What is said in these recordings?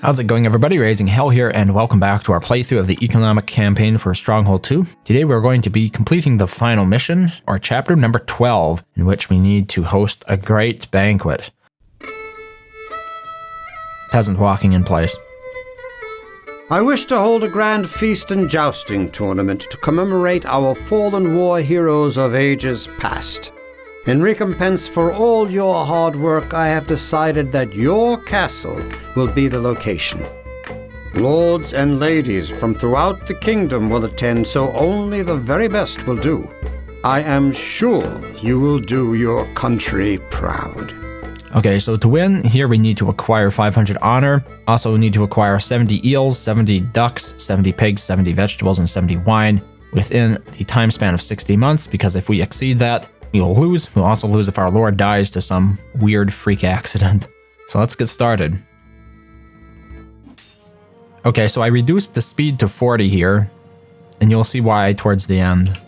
How's it going, everybody? RazingHel here, and welcome back to our playthrough of the economic campaign for Stronghold 2. Today we're going to be completing the final mission, or chapter number 12, in which we need to host a great banquet. Peasant walking in place. I wish to hold a grand feast and jousting tournament to commemorate our fallen war heroes of ages past. In recompense for all your hard work, I have decided that your castle will be the location. Lords and ladies from throughout the kingdom will attend, so only the very best will do. I am sure you will do your country proud. Okay, so to win, here we need to acquire 500 honor. Also, we need to acquire 70 eels, 70 ducks, 70 pigs, 70 vegetables, and 70 wine within the time span of 60 months, because if we exceed that, we will lose. We'll also lose if our lord dies to some weird freak accident. So let's get started. Okay, so I reduced the speed to 40 here, and you'll see why towards the end.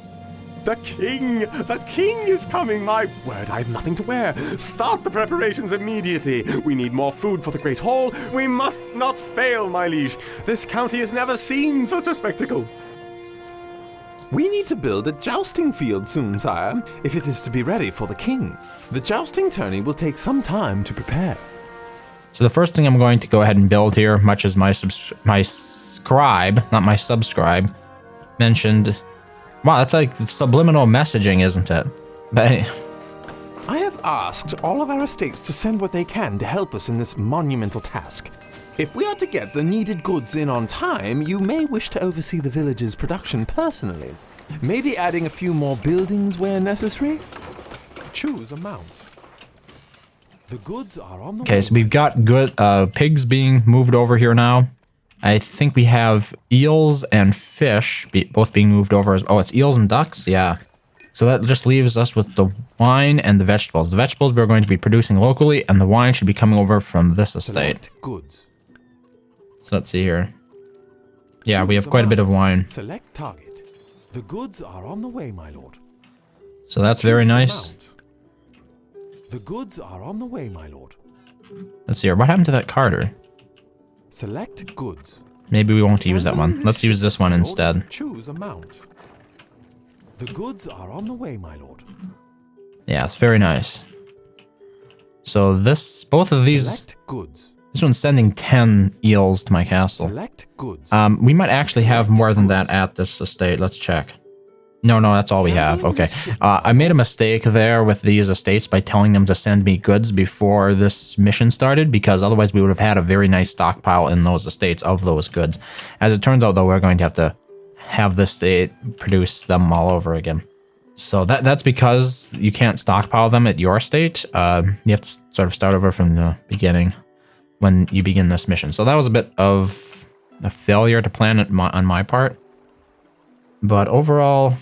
The king is coming, my word, I have nothing to wear. Start the preparations immediately. We need more food for the great hall. We must not fail, my liege. This county has never seen such a spectacle. We need to build a jousting field soon, sire, if it is to be ready for the king. The jousting tourney will take some time to prepare. So the first thing I'm going to go ahead and build here, much as my scribe, not my subscribe, mentioned. Wow, that's like subliminal messaging, isn't it? But I have asked all of our estates to send what they can to help us in this monumental task. If we are to get the needed goods in on time, you may wish to oversee the village's production personally. Maybe adding a few more buildings where necessary. Choose a mount. The goods are on the way. Okay, so we've got good pigs being moved over here now. I think we have eels and fish both being moved over. Oh, it's eels and ducks? Yeah. So that just leaves us with the wine and the vegetables. The vegetables we're going to be producing locally, and the wine should be coming over from this estate. Goods. So let's see here. Yeah, we have quite a bit of wine. Select target. The goods are on the way, my lord. So that's very nice. The goods are on the way, my lord. Let's see here. What happened to that Carter? Select goods. Maybe we won't use that one. Let's use this one instead. Choose a mount. The goods are on the way, my lord. Yeah, it's very nice. So both of these. Select goods. This one's sending 10 eels to my castle. Select goods. We might actually have more than that at this estate. Let's check. No, that's all we have. Okay. I made a mistake there with these estates by telling them to send me goods before this mission started, because otherwise we would have had a very nice stockpile in those estates of those goods. As it turns out, though, we're going to have this state produce them all over again. So that's because you can't stockpile them at your estate. You have to sort of start over from the beginning when you begin this mission. So that was a bit of a failure to plan on my part. But overall,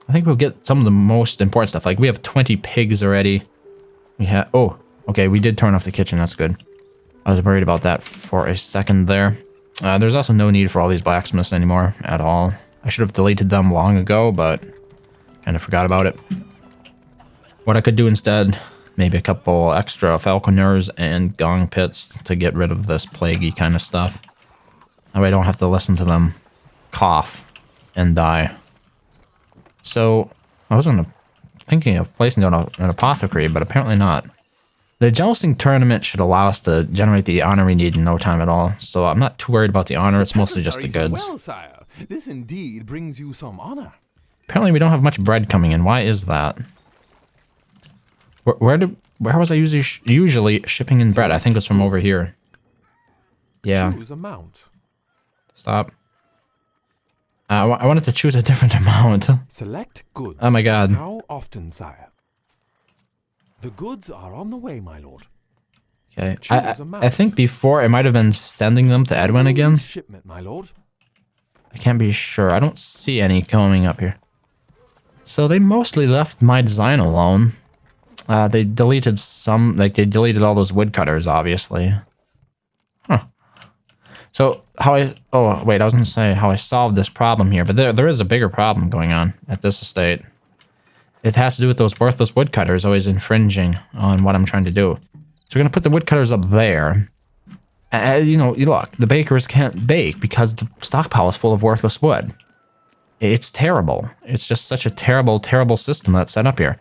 I think we'll get some of the most important stuff. Like, we have 20 pigs already. We have... Oh, okay, we did turn off the kitchen. That's good. I was worried about that for a second there. There's also no need for all these blacksmiths anymore at all. I should have deleted them long ago, but kind of forgot about it. What I could do instead... Maybe a couple extra falconers and gong pits to get rid of this plaguey kind of stuff. That way I don't have to listen to them cough and die. So, I was thinking of placing down an apothecary, but apparently not. The jousting tournament should allow us to generate the honor we need in no time at all. So I'm not too worried about the honor, it's mostly just the goods. Well, sire, this indeed brings you some honor. Apparently we don't have much bread coming in. Why is that? Where was I usually shipping in bread? I think it's from over here. Yeah. Choose a mount. Stop. I wanted to choose a different amount. Select goods. Oh my god. How often, sire? The goods are on the way, my lord. Okay. I think before I might have been sending them to Edwin again. Shipment, my lord. I can't be sure. I don't see any coming up here. So they mostly left my design alone. They deleted some, like they deleted all those woodcutters, obviously. Huh. So oh wait, I was gonna say how I solved this problem here, but there is a bigger problem going on at this estate. It has to do with those worthless woodcutters always infringing on what I'm trying to do. So we're gonna put the woodcutters up there. You know, look, the bakers can't bake because the stockpile is full of worthless wood. It's terrible. It's just such a terrible, terrible system that's set up here.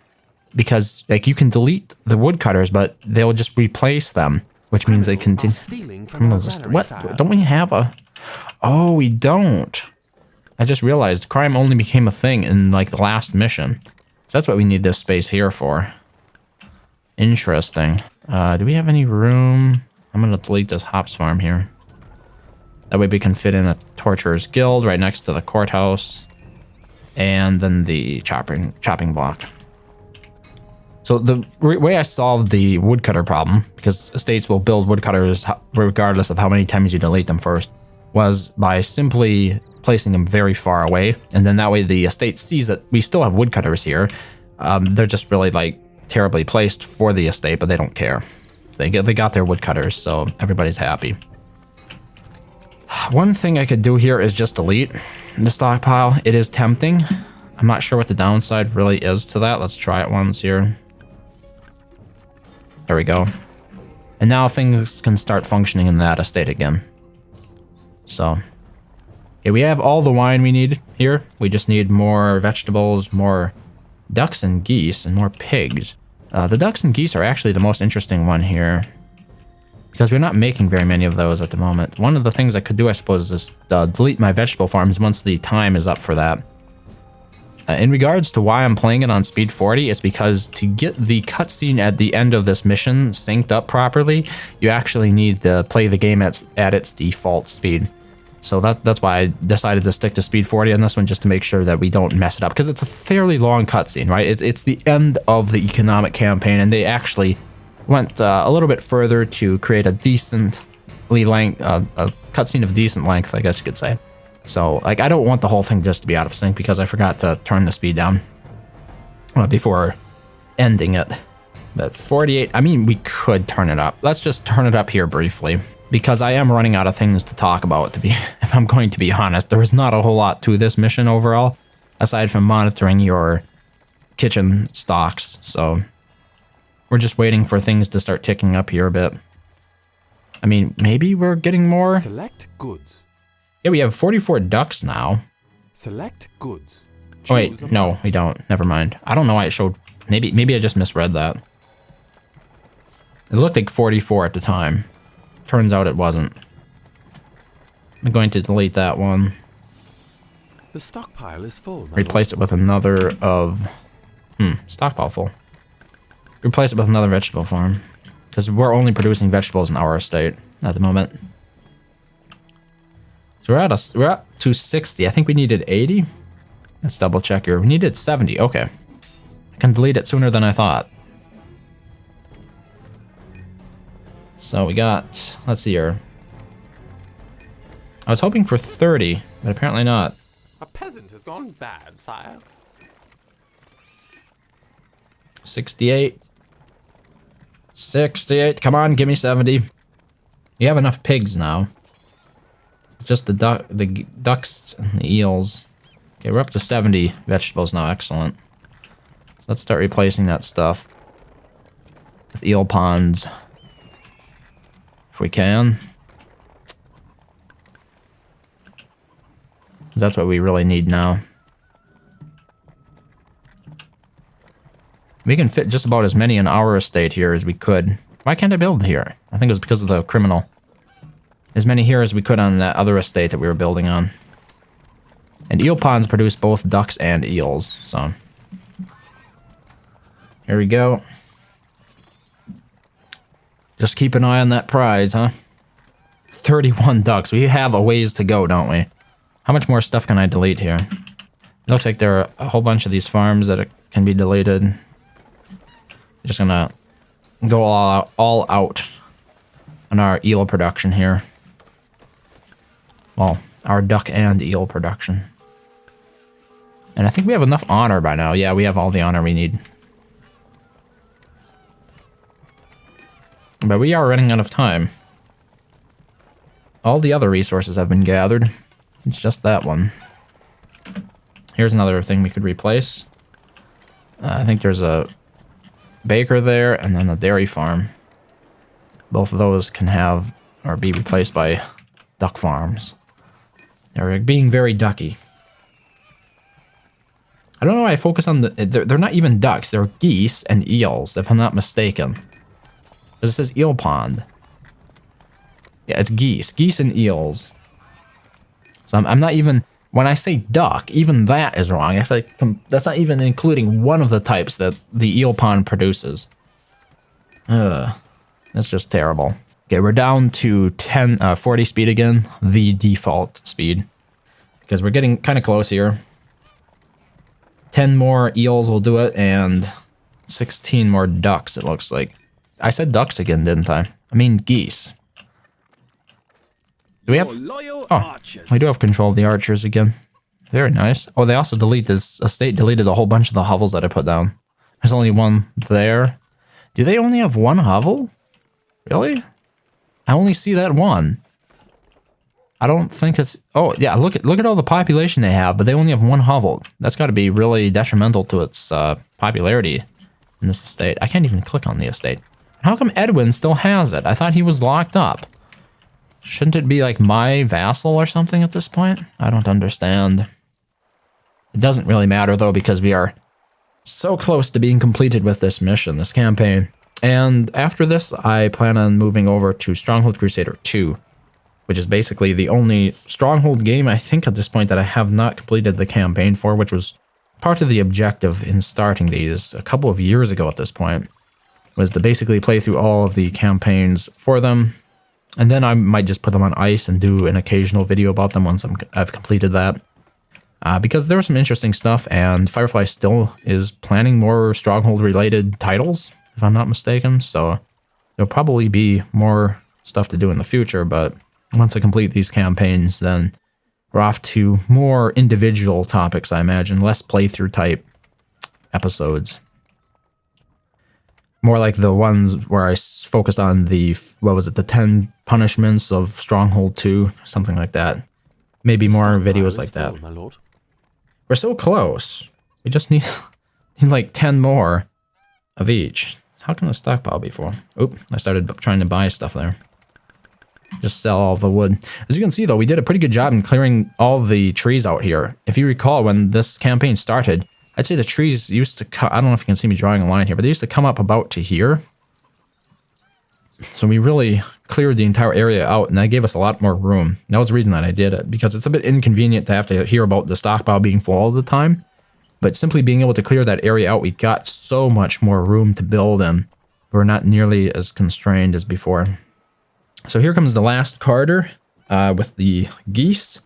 Because, like, you can delete the woodcutters, but they'll just replace them, which means they continue. What? Don't we have a... Oh, we don't. I just realized crime only became a thing in, like, the last mission. So that's what we need this space here for. Interesting. Do we have any room? I'm going to delete this hops farm here. That way we can fit in a torturer's guild right next to the courthouse. And then the chopping block. So the way I solved the woodcutter problem, because estates will build woodcutters regardless of how many times you delete them first, was by simply placing them very far away. And then that way the estate sees that we still have woodcutters here. They're just really like terribly placed for the estate, but they don't care. They got their woodcutters, so everybody's happy. One thing I could do here is just delete the stockpile. It is tempting. I'm not sure what the downside really is to that. Let's try it once here. There we go. And now things can start functioning in that estate again. So, okay, we have all the wine we need here. We just need more vegetables, more ducks and geese, and more pigs. The ducks and geese are actually the most interesting one here, because we're not making very many of those at the moment. One of the things I could do, I suppose, is delete my vegetable farms once the time is up for that. In regards to why I'm playing it on speed 40, it's because to get the cutscene at the end of this mission synced up properly, you actually need to play the game at its default speed. So that's why I decided to stick to speed 40 on this one, just to make sure that we don't mess it up, because it's a fairly long cutscene, right? It's the end of the economic campaign, and they actually went a little bit further to create a decently length, a cutscene of decent length, I guess you could say. So, like, I don't want the whole thing just to be out of sync, because I forgot to turn the speed down before ending it. But 48, I mean, we could turn it up. Let's just turn it up here briefly, because I am running out of things to talk about, if I'm going to be honest. There is not a whole lot to this mission overall, aside from monitoring your kitchen stocks. So, we're just waiting for things to start ticking up here a bit. I mean, maybe we're getting more. Select goods. Yeah, we have 44 ducks now. Select goods. Oh, wait, no, we don't. Never mind. I don't know why it showed. Maybe I just misread that. It looked like 44 at the time. Turns out it wasn't. I'm going to delete that one. The stockpile is full. Replace it with another of... stockpile full. Replace it with another vegetable farm. Because we're only producing vegetables in our estate at the moment. So we're up to 60. I think we needed 80. Let's double check here. We needed 70. Okay. I can delete it sooner than I thought. So we got, let's see here. I was hoping for 30, but apparently not. A peasant has gone bad, sire. 68. 68. Come on, give me 70. We have enough pigs now. Just the ducks and the eels. Okay, we're up to 70 vegetables now. Excellent. So let's start replacing that stuff with eel ponds, if we can. That's what we really need now. We can fit just about as many in our estate here as we could. Why can't I build here? I think it was because of the criminal. As many here as we could on that other estate that we were building on. And eel ponds produce both ducks and eels, so. Here we go. Just keep an eye on that prize, huh? 31 ducks. We have a ways to go, don't we? How much more stuff can I delete here? It looks like there are a whole bunch of these farms that can be deleted. Just gonna go all out on our eel production here. Well, our duck and eel production. And I think we have enough honor by now. Yeah, we have all the honor we need. But we are running out of time. All the other resources have been gathered. It's just that one. Here's another thing we could replace. I think there's a baker there and then a dairy farm. Both of those can have or be replaced by duck farms. They're being very ducky. I don't know why I focus on the... They're not even ducks. They're geese and eels, if I'm not mistaken. Because it says eel pond. Yeah, it's geese. Geese and eels. So I'm not even... When I say duck, even that is wrong. It's like, that's not even including one of the types that the eel pond produces. That's just terrible. Okay, we're down to 40 speed again. The default speed. Because we're getting kind of close here. 10 more eels will do it, and 16 more ducks, it looks like. I said ducks again, didn't I? I mean geese. Do we have... Oh, we do have control of the archers again. Very nice. Oh, they also this estate deleted a whole bunch of the hovels that I put down. There's only one there. Do they only have one hovel? Really? I only see that one. I don't think it's... Oh, yeah, look at all the population they have, but they only have one hovel. That's got to be really detrimental to its popularity in this estate. I can't even click on the estate. How come Edwin still has it? I thought he was locked up. Shouldn't it be like my vassal or something at this point? I don't understand. It doesn't really matter, though, because we are so close to being completed with this mission, this campaign. And after this, I plan on moving over to Stronghold Crusader 2. Which is basically the only Stronghold game, I think, at this point that I have not completed the campaign for, which was part of the objective in starting these a couple of years ago at this point, was to basically play through all of the campaigns for them, and then I might just put them on ice and do an occasional video about them once I've completed that. Because there was some interesting stuff, and Firefly still is planning more Stronghold-related titles, if I'm not mistaken, so there'll probably be more stuff to do in the future, but... Once I complete these campaigns, then we're off to more individual topics, I imagine. Less playthrough type episodes. More like the ones where I focused on the, what was it, the 10 punishments of Stronghold 2, something like that. Maybe more videos like that. My lord. We're so close. We just need like 10 more of each. How can the stockpile be full? Oop, I started trying to buy stuff there. Just sell all the wood. As you can see, though, we did a pretty good job in clearing all the trees out here. If you recall, when this campaign started, I'd say the trees used to cut... I don't know if you can see me drawing a line here, but they used to come up about to here. So we really cleared the entire area out, and that gave us a lot more room. That was the reason that I did it, because it's a bit inconvenient to have to hear about the stockpile being full all the time. But simply being able to clear that area out, we got so much more room to build in. We're not nearly as constrained as before. So here comes the last Carter with the geese.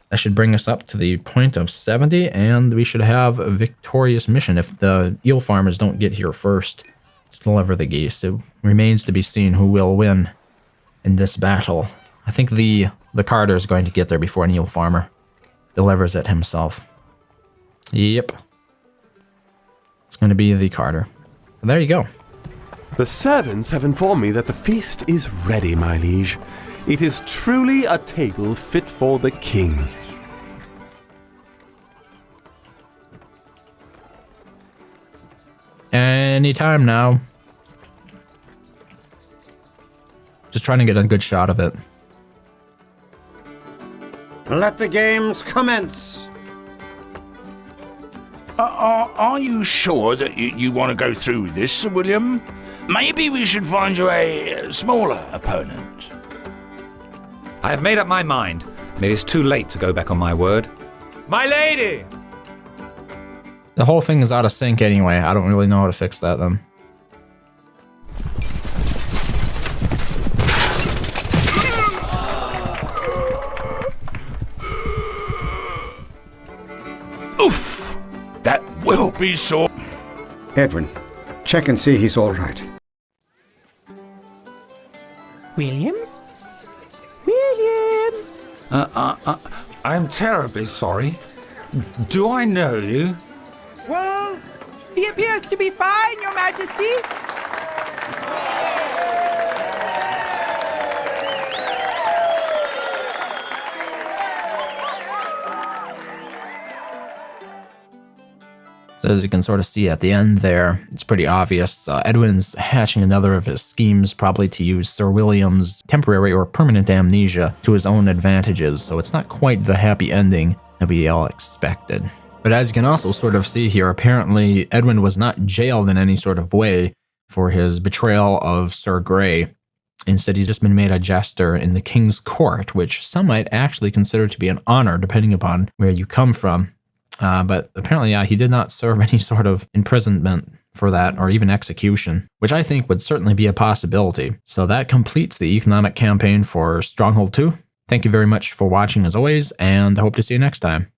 That should bring us up to the point of 70, and we should have a victorious mission if the eel farmers don't get here first to deliver the geese. It remains to be seen who will win in this battle. I think the Carter is going to get there before an eel farmer delivers it himself. Yep. It's going to be the Carter. So there you go. The servants have informed me that the feast is ready, my liege. It is truly a table fit for the king. Anytime now. Just trying to get a good shot of it. Let the games commence. Are you sure that you want to go through this, Sir William? Maybe we should find you a smaller opponent. I have made up my mind, and it is too late to go back on my word. My lady! The whole thing is out of sync anyway. I don't really know how to fix that then. Oof! That will be so... Edwin, check and see he's all right. William? William! I'm terribly sorry. Do I know you? Well, he appears to be fine, Your Majesty. As you can sort of see at the end there, it's pretty obvious. Edwin's hatching another of his schemes, probably to use Sir William's temporary or permanent amnesia to his own advantages, so it's not quite the happy ending that we all expected. But as you can also sort of see here, apparently Edwin was not jailed in any sort of way for his betrayal of Sir Grey. Instead, he's just been made a jester in the king's court, which some might actually consider to be an honor, depending upon where you come from. But apparently, he did not serve any sort of imprisonment for that, or even execution, which I think would certainly be a possibility. So that completes the economic campaign for Stronghold 2. Thank you very much for watching as always, and I hope to see you next time.